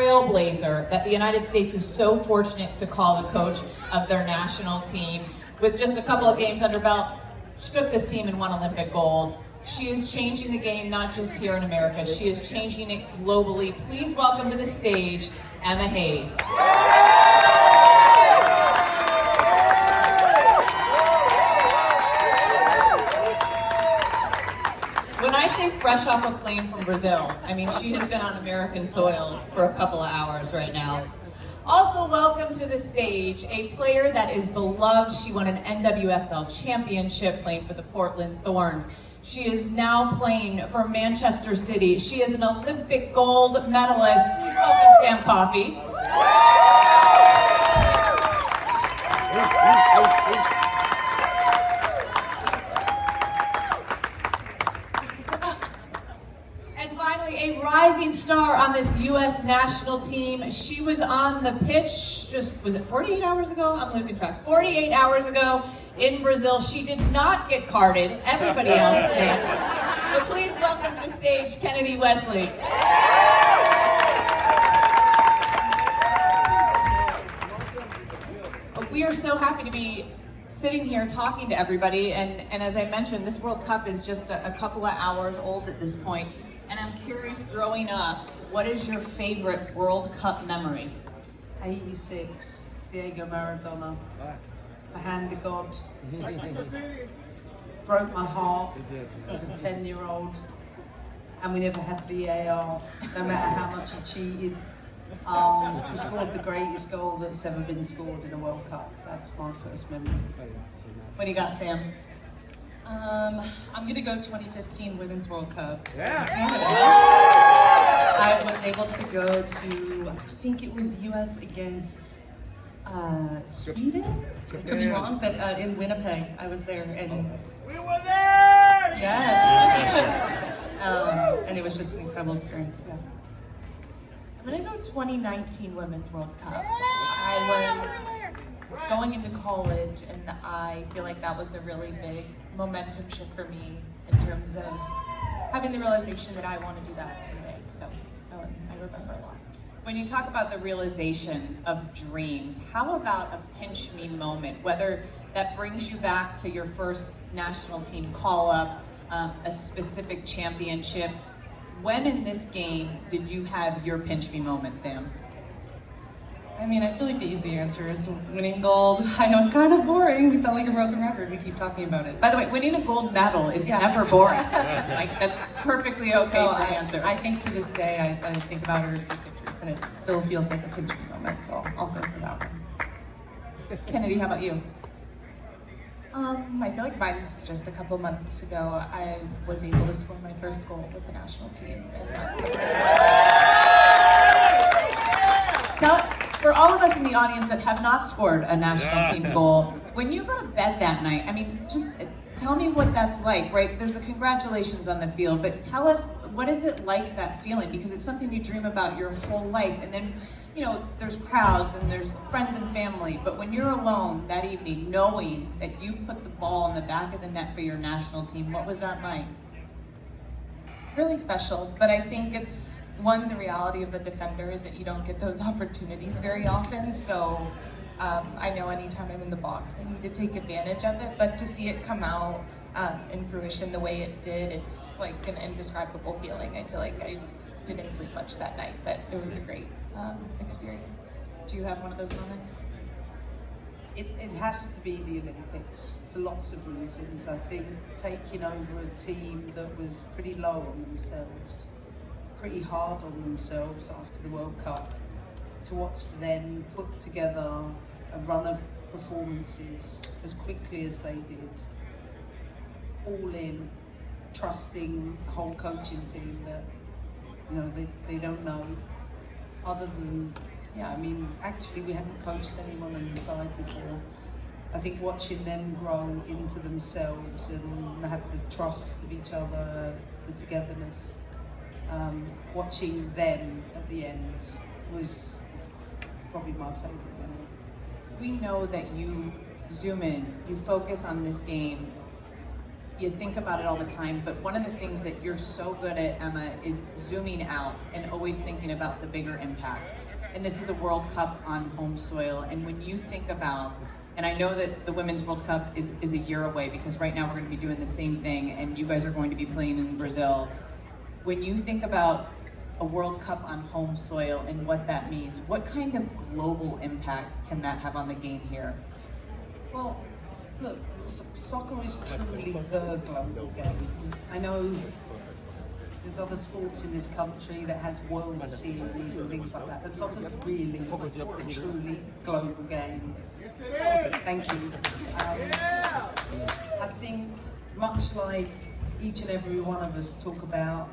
trailblazer that the United States is so fortunate to call the coach of their national team. With just a couple of games under belt, she took this team and won Olympic gold. She is changing the game, not just here in America, she is changing it globally. Please welcome to the stage, Emma Hayes. When I say fresh off a plane from Brazil, I mean she has been on American soil for a couple of hours right now. Also welcome to the stage a player that is beloved. She won an NWSL championship playing for the Portland Thorns. She is now playing for Manchester City. She is an Olympic gold medalist. Please welcome Sam Coffey. And finally, a rising star on this U.S. national team. She was on the pitch was it 48 hours ago? I'm losing track. 48 hours ago in Brazil. She did not get carded. Everybody else did. But please welcome to the stage, Kennedy Wesley. We are so happy to be sitting here talking to everybody, and as I mentioned, this World Cup is just a couple of hours old at this point, and I'm curious, growing up, what is your favorite World Cup memory? 86, Diego Maradona, the hand of God. Broke my heart as a 10-year-old, and we never had VAR, no matter how much he cheated. He scored the greatest goal that's ever been scored in a World Cup. That's my first memory. What do you got, Sam? I'm gonna go 2015 Women's World Cup. Yeah. I was able to go to, I think it was US against Sweden? I could be wrong, but in Winnipeg, I was there, and We were there! yes! And it was just an incredible experience, yeah. I'm gonna go 2019 Women's World Cup. I was going into college, and I feel like that was a really big momentum shift for me in terms of having the realization that I want to do that someday. So I remember a lot. When you talk about the realization of dreams, how about a pinch me moment, whether that brings you back to your first national team call-up, a specific championship? When in this game did you have your pinch me moment, Sam? I mean, I feel like the easy answer is winning gold. I know it's kind of boring. We sound like a broken record. We keep talking about it. By the way, winning a gold medal is never boring. Like, that's perfectly okay for an answer. I think to this day, I think about it or see pictures, and it still feels like a pinch me moment, so I'll go for that one. Kennedy, how about you? I feel like mine's just a couple months ago. I was able to score my first goal with the national team, and that's For all of us in the audience that have not scored a national team goal, when you go to bed that night, I mean, just tell me what that's like, right? There's a congratulations on the field, but tell us, what is it like, that feeling? Because it's something you dream about your whole life, and then, you know, there's crowds and there's friends and family, but when you're alone that evening, knowing that you put the ball in the back of the net for your national team, what was that like? really special. But I think it's, the reality of a defender is that you don't get those opportunities very often. So I know anytime I'm in the box, I need to take advantage of it. But to see it come out in fruition the way it did, it's like an indescribable feeling. I feel like I didn't sleep much that night, but it was a great experience. Do you have one of those moments? It has to be the Olympics for lots of reasons. I think taking over a team that was pretty low on themselves, pretty hard on themselves after the World Cup, to watch them put together a run of performances as quickly as they did, all in, trusting the whole coaching team that, you know, they don't know, other than, yeah, I mean, actually we hadn't coached anyone on the side before. I think watching them grow into themselves and have the trust of each other, the togetherness, watching them at the end was probably my favourite memory. We know that you zoom in, you focus on this game you think about it all the time, but one of the things that you're so good at, Emma, is zooming out and always thinking about the bigger impact. And this is a World Cup on home soil, and when you think about, and I know that the Women's World Cup is a year away, because right now we're going to be doing the same thing, and you guys are going to be playing in Brazil. When you think about a World Cup on home soil and what that means, what kind of global impact can that have on the game here? Well, look, soccer is truly the global game. I know there's other sports in this country that has World Series and things like that, but soccer's really a truly global game. Thank you. I think much like each and every one of us talk about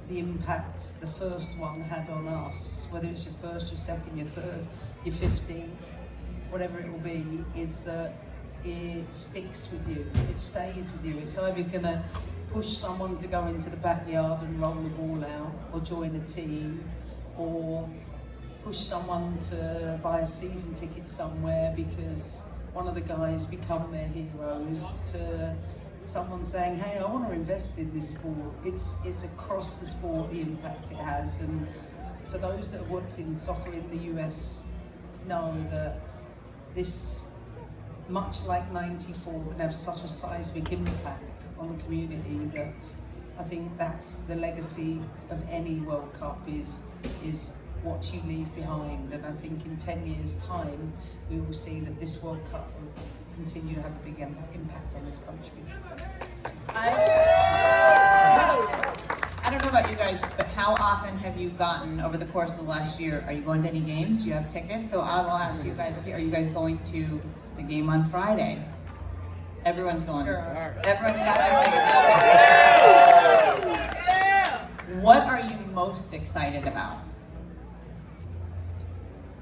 the impact the first one had on us, whether it's your first, your second, your third, your 15th, whatever it will be, is that it sticks with you, it stays with you. It's either going to push someone to go into the backyard and roll the ball out, or join a team, or push someone to buy a season ticket somewhere because one of the guys become their heroes, to someone saying, hey, I want to invest in this sport. It's across the sport, the impact it has. And for those that have worked in soccer in the US know that this, much like 94, can have such a seismic impact on the community that I think that's the legacy of any World Cup, is what you leave behind. And I think in 10 years' time, we will see that this World Cup will continue to have a big impact on this country. I don't know about you guys, but how often have you gotten, over the course of the last year, are you going to any games? Do you have tickets? So I will ask you guys, are you guys going to the game on Friday? Everyone's going. Sure. Everyone's got their tickets. What are you most excited about?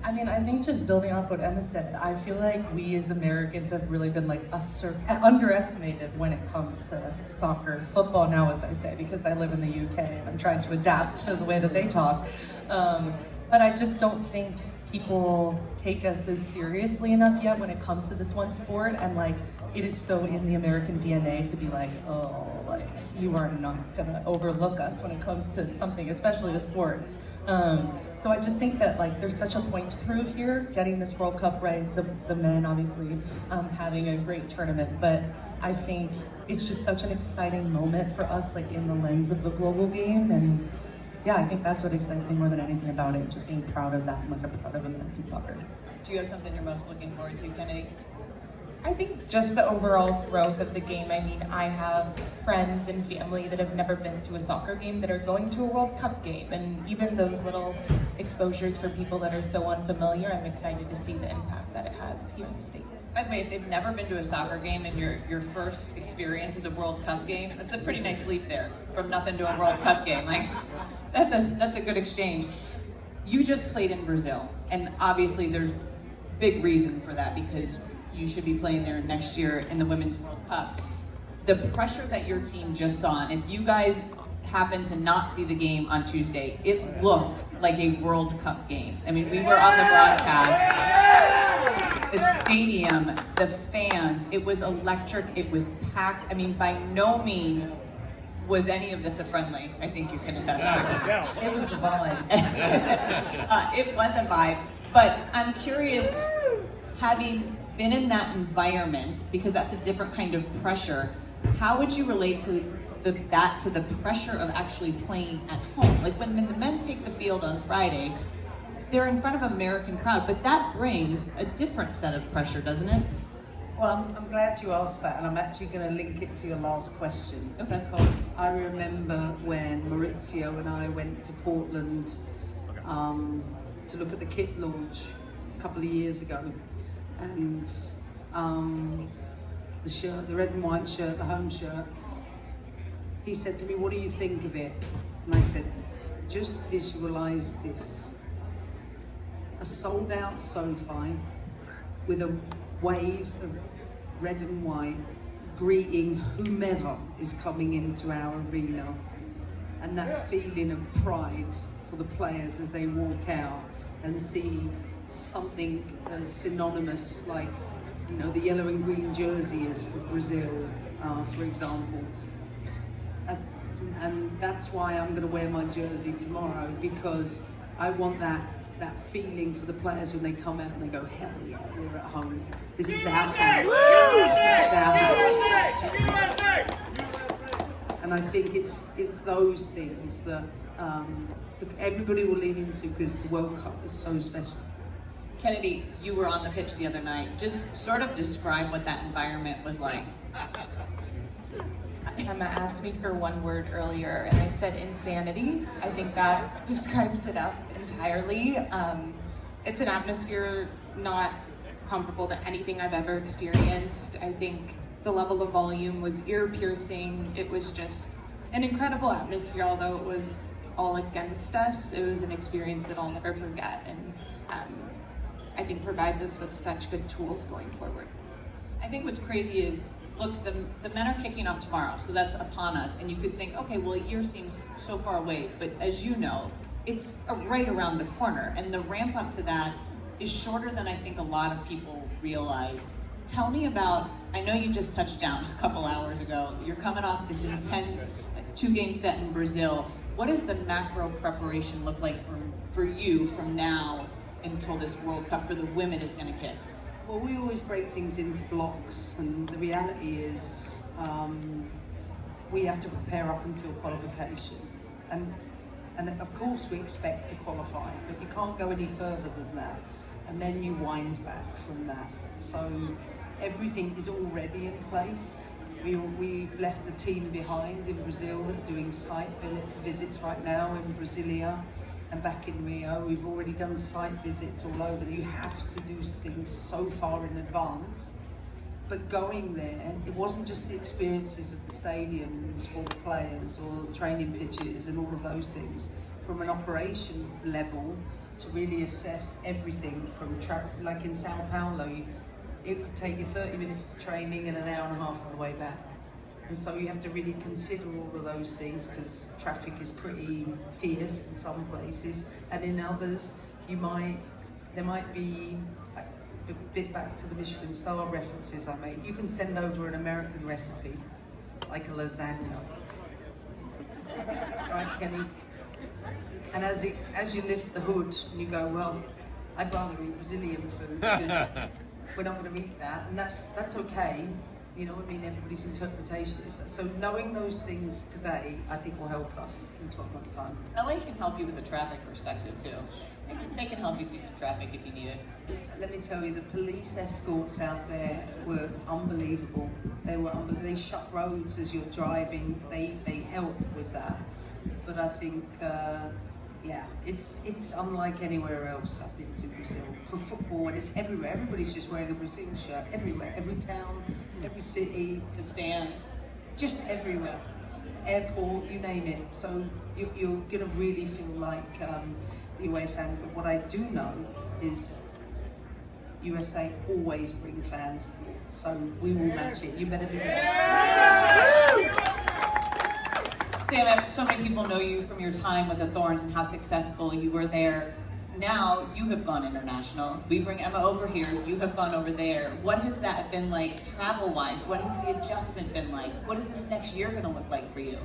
I mean, I think just building off what Emma said, I feel like we as Americans have really been like underestimated when it comes to soccer, football now, as I say, because I live in the UK and I'm trying to adapt to the way that they talk. But I just don't think people take us as seriously enough yet when it comes to this one sport, and like it is so in the American DNA to be like, oh, like you are not gonna overlook us when it comes to something, especially a sport. So I just think that like there's such a point to prove here, getting this World Cup right, the men obviously having a great tournament, but I think it's just such an exciting moment for us, like in the lens of the global game. And yeah, I think that's what excites me more than anything about it, just being proud of that and like proud of American soccer. Do you have something you're most looking forward to, Kennedy? I think just the overall growth of the game. I mean, I have friends and family that have never been to a soccer game that are going to a World Cup game, and even those little exposures for people that are so unfamiliar, I'm excited to see the impact that it has here in the States. By the way, if they've never been to a soccer game and your first experience is a World Cup game, that's a pretty nice leap there, from nothing to a World Cup game. Like, that's a good exchange. You just played in Brazil, and obviously there's big reason for that, because you should be playing there next year in the Women's World Cup. The pressure that your team just saw, and if you guys happen to not see the game on Tuesday, it looked like a World Cup game. I mean, we were on the broadcast. The stadium, the fans, it was electric, it was packed. I mean, by no means was any of this a friendly, I think you can attest to. It was a vibe. It was a vibe, but I'm curious, having been in that environment, because that's a different kind of pressure, how would you relate to that to the pressure of actually playing at home? Like when the men take the field on Friday, they're in front of an American crowd, but that brings a different set of pressure, doesn't it? Well, I'm glad you asked that, and I'm actually going to link it to your last question. Okay. Because I remember when Maurizio and I went to Portland to look at the kit launch a couple of years ago, and the shirt, the red and white shirt, the home shirt, he said to me, what do you think of it? And I said, just visualize this. A sold out SoFi with a wave of red and white greeting whomever is coming into our arena, and that feeling of pride for the players as they walk out and see something as synonymous, like, you know, the yellow and green jersey is for Brazil, for example. And that's why I'm going to wear my jersey tomorrow, because I want that feeling for the players when they come out and they go, hell yeah, we're at home. This is our house. This is our house. And I think it's those things that everybody will lean into, because the World Cup is so special. Kennedy, you were on the pitch the other night. Just sort of describe what that environment was like. Emma asked me for one word earlier, and I said insanity. I think that describes it up entirely. It's an atmosphere not comparable to anything I've ever experienced. I think the level of volume was ear-piercing. It was just an incredible atmosphere, although it was all against us. It was an experience that I'll never forget, and I think provides us with such good tools going forward. I think what's crazy is, look, the men are kicking off tomorrow, so that's upon us. And you could think, okay, well, a year seems so far away. But as you know, it's right around the corner. And the ramp up to that is shorter than I think a lot of people realize. Tell me about, I know you just touched down a couple hours ago. You're coming off this intense 2-game set in Brazil. What does the macro preparation look like for you from now until this World Cup for the women is going to kick? Well, we always break things into blocks, and the reality is we have to prepare up until qualification. And of course we expect to qualify, but you can't go any further than that. And then you wind back from that. So everything is already in place. We've left the team behind in Brazil that are doing site visits right now in Brasilia. And back in Rio, we've already done site visits all over. You have to do things so far in advance. But going there, it wasn't just the experiences of the stadiums for the players or training pitches and all of those things. From an operation level, to really assess everything from traffic, like in Sao Paulo, it could take you 30 minutes of training and an hour and a half on the way back. And so you have to really consider all of those things, because traffic is pretty fierce in some places, and in others there might be a bit back to the Michelin star references I made. You can send over an American recipe, like a lasagna, right, Kenny? And as you lift the hood, and you go, well, I'd rather eat Brazilian food because we're not going to eat that, and that's okay. You know what I mean? Everybody's interpretation is that. So knowing those things today, I think will help us in 12 months' time. LA can help you with the traffic perspective too. They can help you see some traffic if you need it. Let me tell you, the police escorts out there were unbelievable. They shut roads as you're driving. They help with that. But I think, yeah, it's unlike anywhere else I've been to Brazil. For football, and it's everywhere. Everybody's just wearing a Brazil shirt everywhere. Every town, every city, The stands. just everywhere. Airport, you name it. So you're gonna really feel like UA fans. But what I do know is USA always bring fans, so we will match it. You better be there. Sam, so many people know you from your time with the Thorns and how successful you were there. Now you have gone international. We bring Emma over here, you have gone over there. What has that been like travel-wise? What has the adjustment been like? What is this next year gonna look like for you?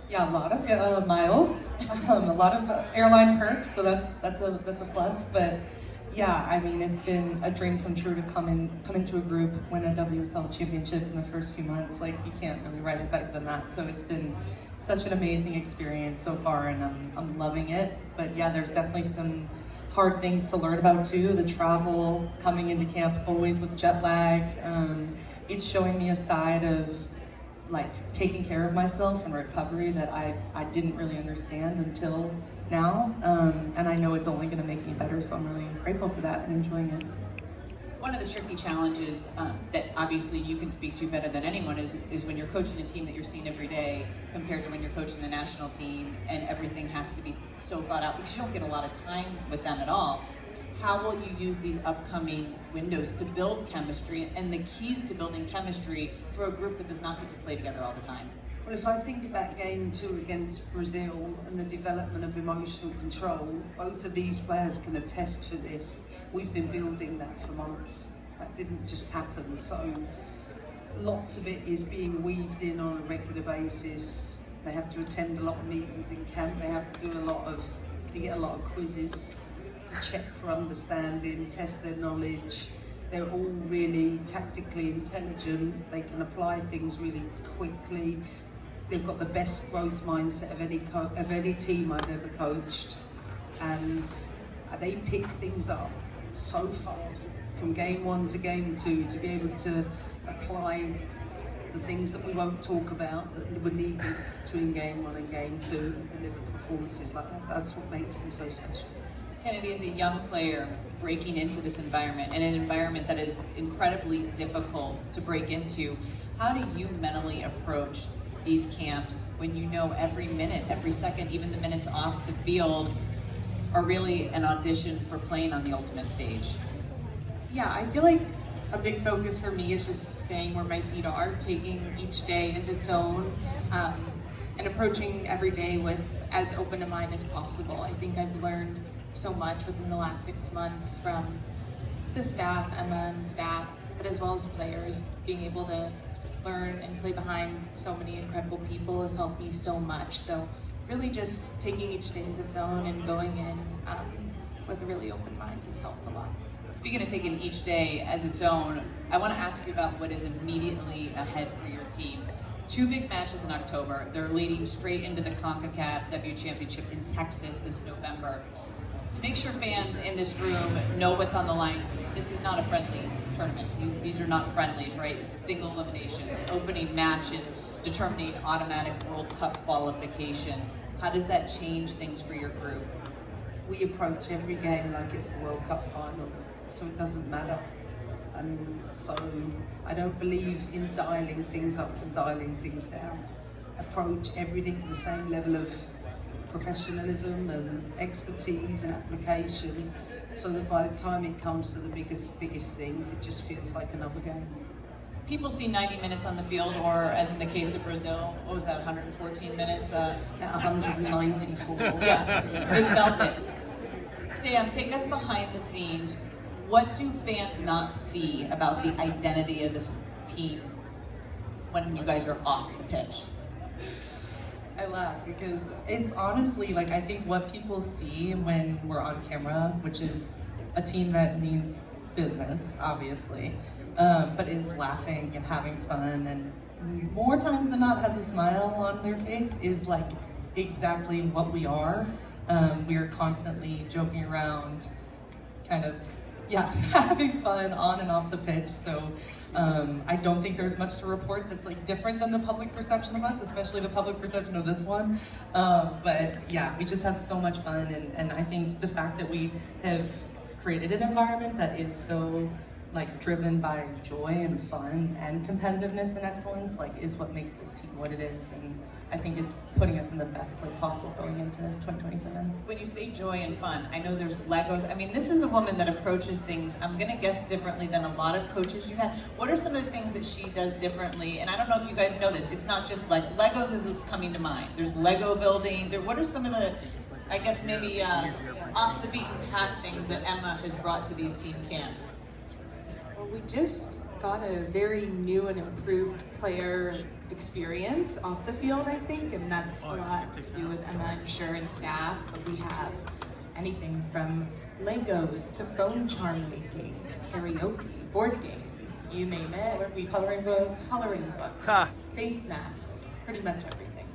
Yeah, a lot of miles, a lot of airline perks, so that's a plus. But yeah, I mean, it's been a dream come true to come into a group, win a WSL championship in the first few months. Like, you can't really write it better than that. So it's been such an amazing experience so far, and I'm loving it. But yeah, there's definitely some hard things to learn about too. The travel, coming into camp always with jet lag. It's showing me a side of like taking care of myself and recovery that I didn't really understand until now. And I know it's only going to make me better, so I'm really grateful for that and enjoying it. One of the tricky challenges that obviously you can speak to better than anyone is when you're coaching a team that you're seeing every day compared to when you're coaching the national team and everything has to be so thought out because you don't get a lot of time with them at all. How will you use these upcoming windows to build chemistry and the keys to building chemistry for a group that does not get to play together all the time? Well, if I think about game 2 against Brazil and the development of emotional control, both of these players can attest for this. We've been building that for months. That didn't just happen. So lots of it is being weaved in on a regular basis. They have to attend a lot of meetings in camp. They have to do they get a lot of quizzes to check for understanding, test their knowledge. They're all really tactically intelligent. They can apply things really quickly. They've got the best growth mindset of any team I've ever coached, and they pick things up so fast from game 1 to game 2 to be able to apply the things that we won't talk about that were needed between game 1 and game 2 and deliver performances like that. That's what makes them so special. Kennedy, as a young player breaking into this environment, and an environment that is incredibly difficult to break into, how do you mentally approach these camps when you know every minute, every second, even the minutes off the field are really an audition for playing on the ultimate stage? Yeah, I feel like a big focus for me is just staying where my feet are, taking each day as its own, and approaching every day with as open a mind as possible. I think I've learned so much within the last 6 months from the staff, Emma and staff, but as well as players. Being able to learn and play behind so many incredible people has helped me so much. So really just taking each day as its own and going in with a really open mind has helped a lot. Speaking of taking each day as its own, I want to ask you about what is immediately ahead for your team. 2 big matches in October. They're leading straight into the CONCACAF W Championship in Texas this November. To make sure fans in this room know what's on the line, this is not a friendly tournament. These are not friendlies, right? It's single elimination. The opening match is determining automatic World Cup qualification. How does that change things for your group? We approach every game like it's the World Cup final, so it doesn't matter. And so I don't believe in dialing things up and dialing things down. Approach everything with the same level of professionalism and expertise and application, so that by the time it comes to the biggest things, it just feels like another game. People see 90 minutes on the field, or as in the case of Brazil, what was that, 114 minutes? At 194. Yeah, they felt it. Sam, take us behind the scenes. What do fans not see about the identity of the team when you guys are off the pitch? I laugh because it's honestly like, I think what people see when we're on camera, which is a team that means business, obviously, but is laughing and having fun, and more times than not has a smile on their face, is like exactly what we are. We are constantly joking around, kind of, yeah, having fun on and off the pitch. So I don't think there's much to report that's like different than the public perception of us, especially the public perception of this one. But yeah, we just have so much fun, and I think the fact that we have created an environment that is so like driven by joy and fun and competitiveness and excellence, like, is what makes this team what it is. And I think it's putting us in the best place possible going into 2027. When you say joy and fun, I know there's Legos. I mean, this is a woman that approaches things, I'm gonna guess, differently than a lot of coaches you've had. What are some of the things that she does differently? And I don't know if you guys know this, it's not just like, Legos is what's coming to mind. There's Lego building. What are some of the, I guess maybe off the beaten path things that Emma has brought to these team camps? Well, we just got a very new and improved player experience off the field, I think, and that's a lot to do with Emma and Sher and staff. But we have anything from Legos to phone charm making to karaoke, board games, you name it. Coloring books. Coloring books, face masks, pretty much everything.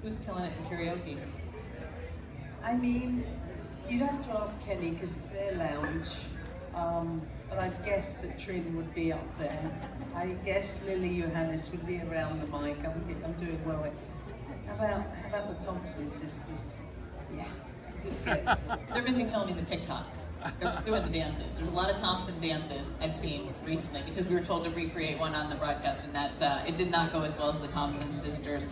Who's killing it in karaoke? I mean, you'd have to ask Kenny because it's their lounge. But I guess that Trin would be up there. I guess Lily Johannes would be around the mic. I'm doing well. How about the Thompson sisters? Yeah, it's a good guess. They're busy filming the TikToks. They're doing the dances. There's a lot of Thompson dances I've seen recently because we were told to recreate one on the broadcast, and that it did not go as well as the Thompson sisters.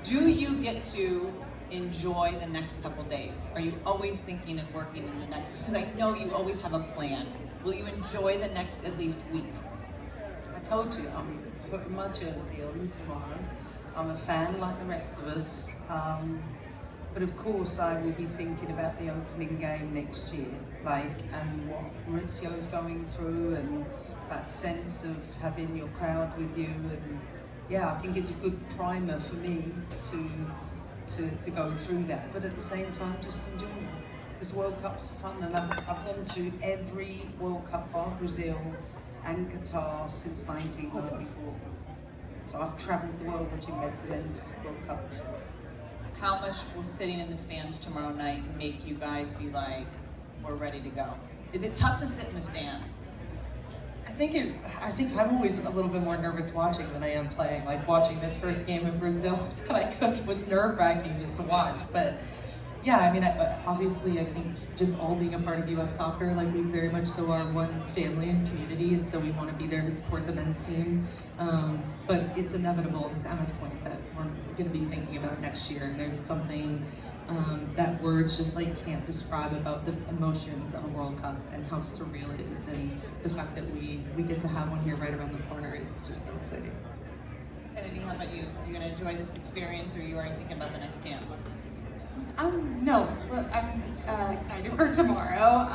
Do you get to enjoy the next couple days? Are you always thinking and working in the next, because I know you always have a plan. Will you enjoy the next at least week? I told you, I'm putting my jersey on tomorrow. I'm a fan like the rest of us. But of course I will be thinking about the opening game next year, and what Maurizio's going through, and that sense of having your crowd with you, and yeah, I think it's a good primer for me to go through that. But at the same time, just enjoy it. Because World Cups are fun, and I've gone to every World Cup bar Brazil and Qatar since 1994. So I've travelled the world watching men's World Cup. How much will sitting in the stands tomorrow night make you guys be like, we're ready to go? Is it tough to sit in the stands? I think I'm always a little bit more nervous watching than I am playing. Like watching this first game in Brazil that I cooked was nerve-wracking just to watch. But yeah, I mean, obviously I think just all being a part of US soccer, like we very much so are one family and community, and so we want to be there to support the men's team. But it's inevitable, to Emma's point, that we're going to be thinking about next year, and there's something that words just like can't describe about the emotions of a World Cup and how surreal it is, and the fact that we get to have one here right around the corner is just so exciting. Kennedy, how about you? Are you going to enjoy this experience, or are you already thinking about the next camp? No, well, I'm excited for tomorrow.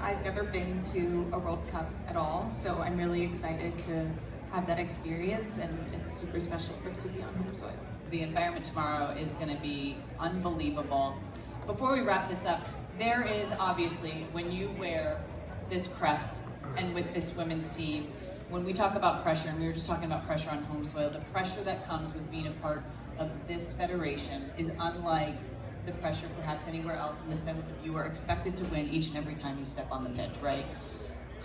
I've never been to a World Cup at all, so I'm really excited to have that experience, and it's super special for it to be on home soil. The environment tomorrow is going to be unbelievable. Before we wrap this up, there is obviously, when you wear this crest and with this women's team, when we talk about pressure, and we were just talking about pressure on home soil, the pressure that comes with being a part of this federation is unlike the pressure perhaps anywhere else, in the sense that you are expected to win each and every time you step on the pitch, right?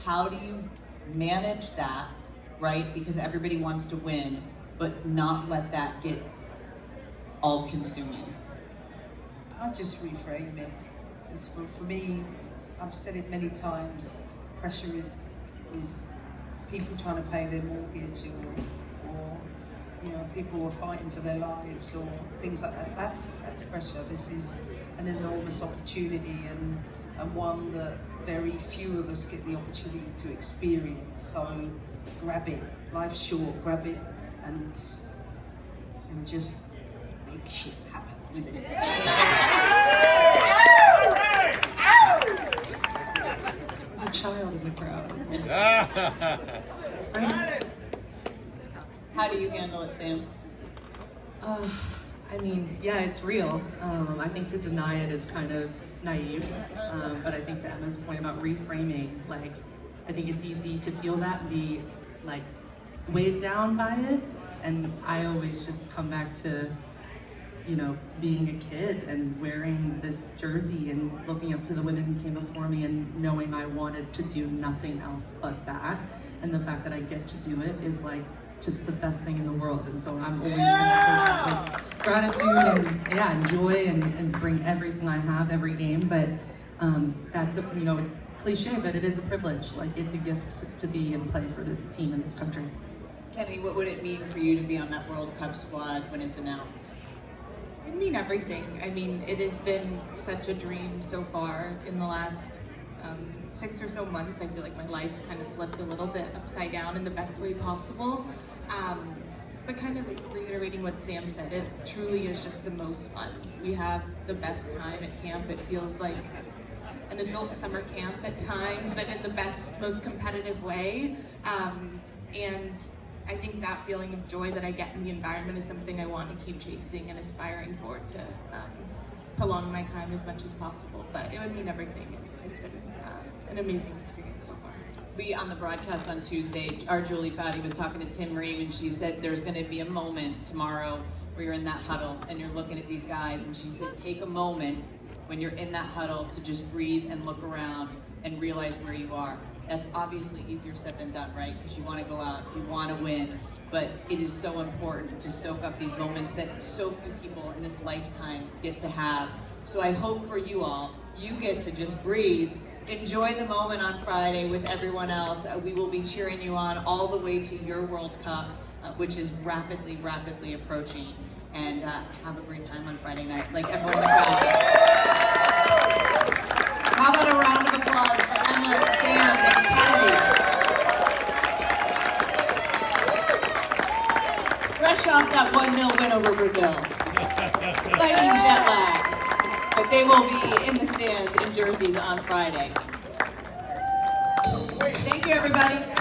How do you manage that, right? Because everybody wants to win, but not let that get all-consuming. I just reframe it. It's for me, I've said it many times, pressure is people trying to pay their mortgage, or you know, people who are fighting for their lives, or things like that. That's pressure. This is an enormous opportunity, and one that very few of us get the opportunity to experience. So grab it. Life's short. Grab it and just make shit happen with it. There's a child in the crowd. How do you handle it, Sam? I mean, yeah, it's real. I think to deny it is kind of naive. But I think to Emma's point about reframing, like, I think it's easy to feel that and be like weighed down by it. And I always just come back to, you know, being a kid and wearing this jersey and looking up to the women who came before me and knowing I wanted to do nothing else but that. And the fact that I get to do it is like just the best thing in the world. And so I'm always gonna approach it with gratitude and yeah, enjoy and bring everything I have every game. But that's, you know, it's cliche, but it is a privilege. Like, it's a gift to be and play for this team in this country. Kenny, what would it mean for you to be on that World Cup squad when it's announced? It'd mean everything. I mean, it has been such a dream so far. In the last 6 or so months, I feel like my life's kind of flipped a little bit upside down in the best way possible. But kind of reiterating what Sam said, it truly is just the most fun. We have the best time at camp. It feels like an adult summer camp at times, but in the best, most competitive way. And I think that feeling of joy that I get in the environment is something I want to keep chasing and aspiring for, to prolong my time as much as possible. But it would mean everything. It's been an amazing experience so far. We, on the broadcast on Tuesday, our Julie Faddy was talking to Tim Ream, and she said there's going to be a moment tomorrow where you're in that huddle and you're looking at these guys, and she said take a moment when you're in that huddle to just breathe and look around and realize where you are. That's obviously easier said than done, right? Because you want to go out, you want to win, but it is so important to soak up these moments that so few people in this lifetime get to have. So I hope for you all, you get to just breathe, enjoy the moment on Friday with everyone else. We will be cheering you on all the way to your World Cup, which is rapidly approaching. And have a great time on Friday night, like everyone in the crowd. How about a round of applause for Emma, Sam, and Kennedy? Fresh off that 1-0 win over Brazil. Fighting jet lag. But they will be in the stands in jerseys on Friday. Thank you, everybody.